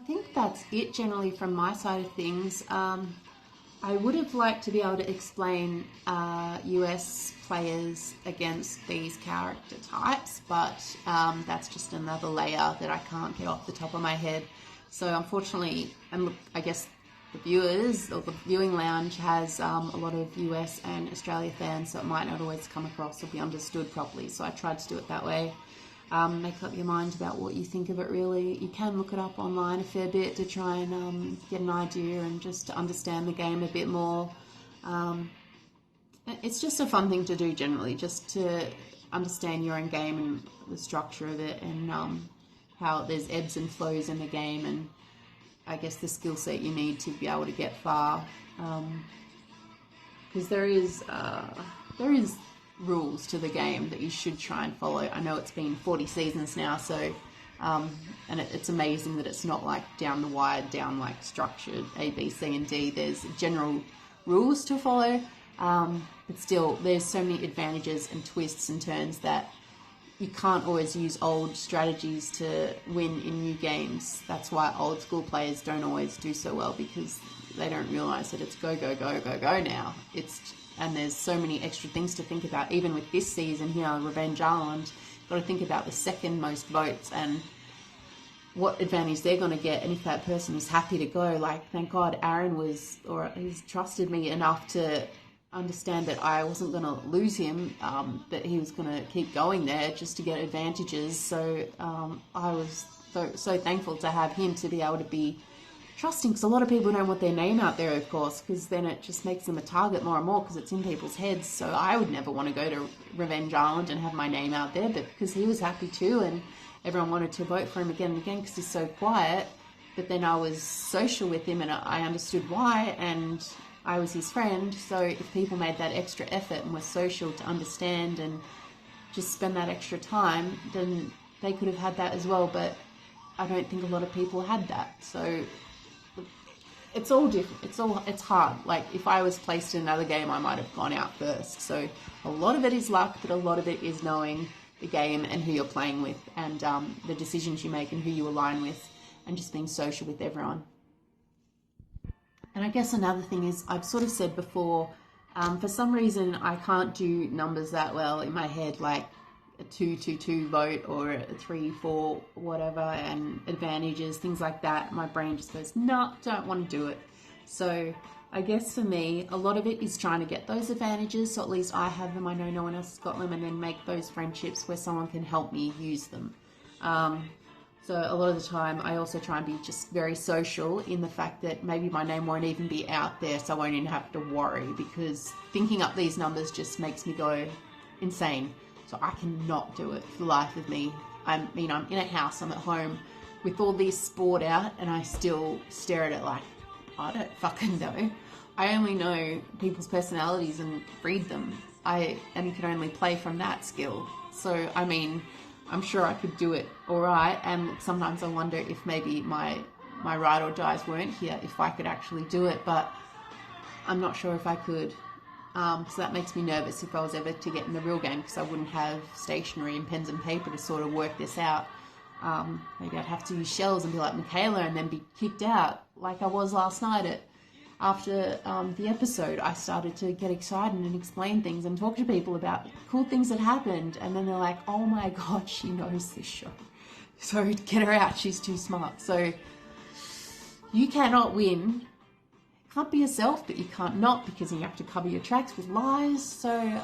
think that's it generally from my side of things. I would have liked to be able to explain US players against these character types, but that's just another layer that I can't get off the top of my head. So unfortunately, and look, I guess the viewers or the viewing lounge has a lot of US and Australia fans, so it might not always come across or be understood properly. So I tried to do it that way. Make up your mind about what you think of it, really. You can look it up online a fair bit to try and get an idea and just to understand the game a bit more. It's just a fun thing to do generally, just to understand your own game and the structure of it, and how there's ebbs and flows in the game, and I guess the skill set you need to be able to get far. Because there is rules to the game that you should try and follow. I know it's been 40 seasons now, so and it's amazing that it's not like down the wire, down like structured A, B, C and D. There's general rules to follow, but still there's so many advantages and twists and turns that you can't always use old strategies to win in new games. That's why old school players don't always do so well, because they don't realise that it's go, go, go, go, go now. And there's so many extra things to think about. Even with this season here, Revenge Island, you've got to think about the second most votes and what advantage they're going to get. And if that person is happy to go, like, thank God Aaron he's trusted me enough to understand that I wasn't going to lose him, that he was going to keep going there just to get advantages. So I was so thankful to have him to be able to be trusting, because a lot of people don't want their name out there, of course, because then it just makes them a target more and more, because it's in people's heads. So I would never want to go to Revenge Island and have my name out there, but because he was happy too, and everyone wanted to vote for him again and again because he's so quiet. But then I was social with him and I understood why, and I was his friend. So if people made that extra effort and were social to understand and just spend that extra time, then they could have had that as well. But I don't think a lot of people had that. So it's all different. It's hard. Like, if I was placed in another game, I might have gone out first. So a lot of it is luck, but a lot of it is knowing the game and who you're playing with, and the decisions you make and who you align with, and just being social with everyone. And I guess another thing is, I've sort of said before, for some reason I can't do numbers that well in my head, like a 2-2-2 vote or a 3-4 whatever, and advantages, things like that. My brain just goes, no, don't want to do it. So I guess for me, a lot of it is trying to get those advantages, so at least I have them, I know no one else has got them, and then make those friendships where someone can help me use them. So a lot of the time I also try and be just very social in the fact that maybe my name won't even be out there, so I won't even have to worry, because thinking up these numbers just makes me go insane. So I cannot do it for the life of me. I'm in a house, I'm at home with all this sport out, and I still stare at it like, I don't fucking know. I only know people's personalities and read them. And you can only play from that skill. So, I mean, I'm sure I could do it all right. And sometimes I wonder if maybe my ride or dies weren't here, if I could actually do it. But I'm not sure if I could. So that makes me nervous if I was ever to get in the real game, because I wouldn't have stationery and pens and paper to sort of work this out. Maybe I'd have to use shells and be like Michaela and then be kicked out like I was last night. After the episode, I started to get excited and explain things and talk to people about cool things that happened, and then they're like, oh my god, she knows this show, so get her out, she's too smart. So you cannot win. Can't be yourself, but you can't not, because you have to cover your tracks with lies. So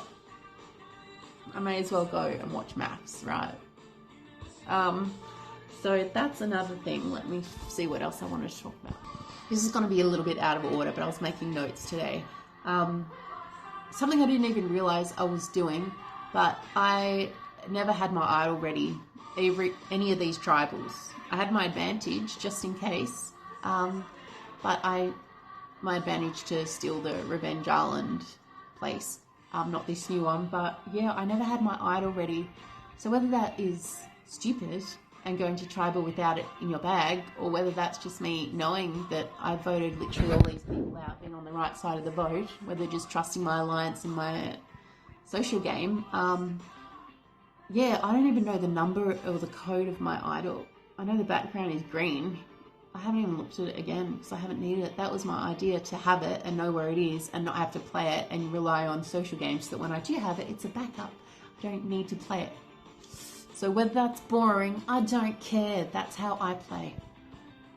I may as well go and watch maths, right? So that's another thing. Let me see what else I wanted to talk about. This is going to be a little bit out of order, but I was making notes today. Something I didn't even realize I was doing, but I never had my idol ready any of these tribals. I had my advantage just in case, but my advantage to steal the Revenge Island place, not this new one, but yeah, I never had my idol ready. So whether that is stupid and going to tribal without it in your bag, or whether that's just me knowing that I voted literally all these people out, being on the right side of the vote, whether just trusting my alliance and my social game, yeah, I don't even know the number or the code of my idol. I know the background is green, I haven't even looked at it again because I haven't needed it. That was my idea, to have it and know where it is and not have to play it and rely on social games so that when I do have it, it's a backup. I don't need to play it. So whether that's boring, I don't care. That's how I play.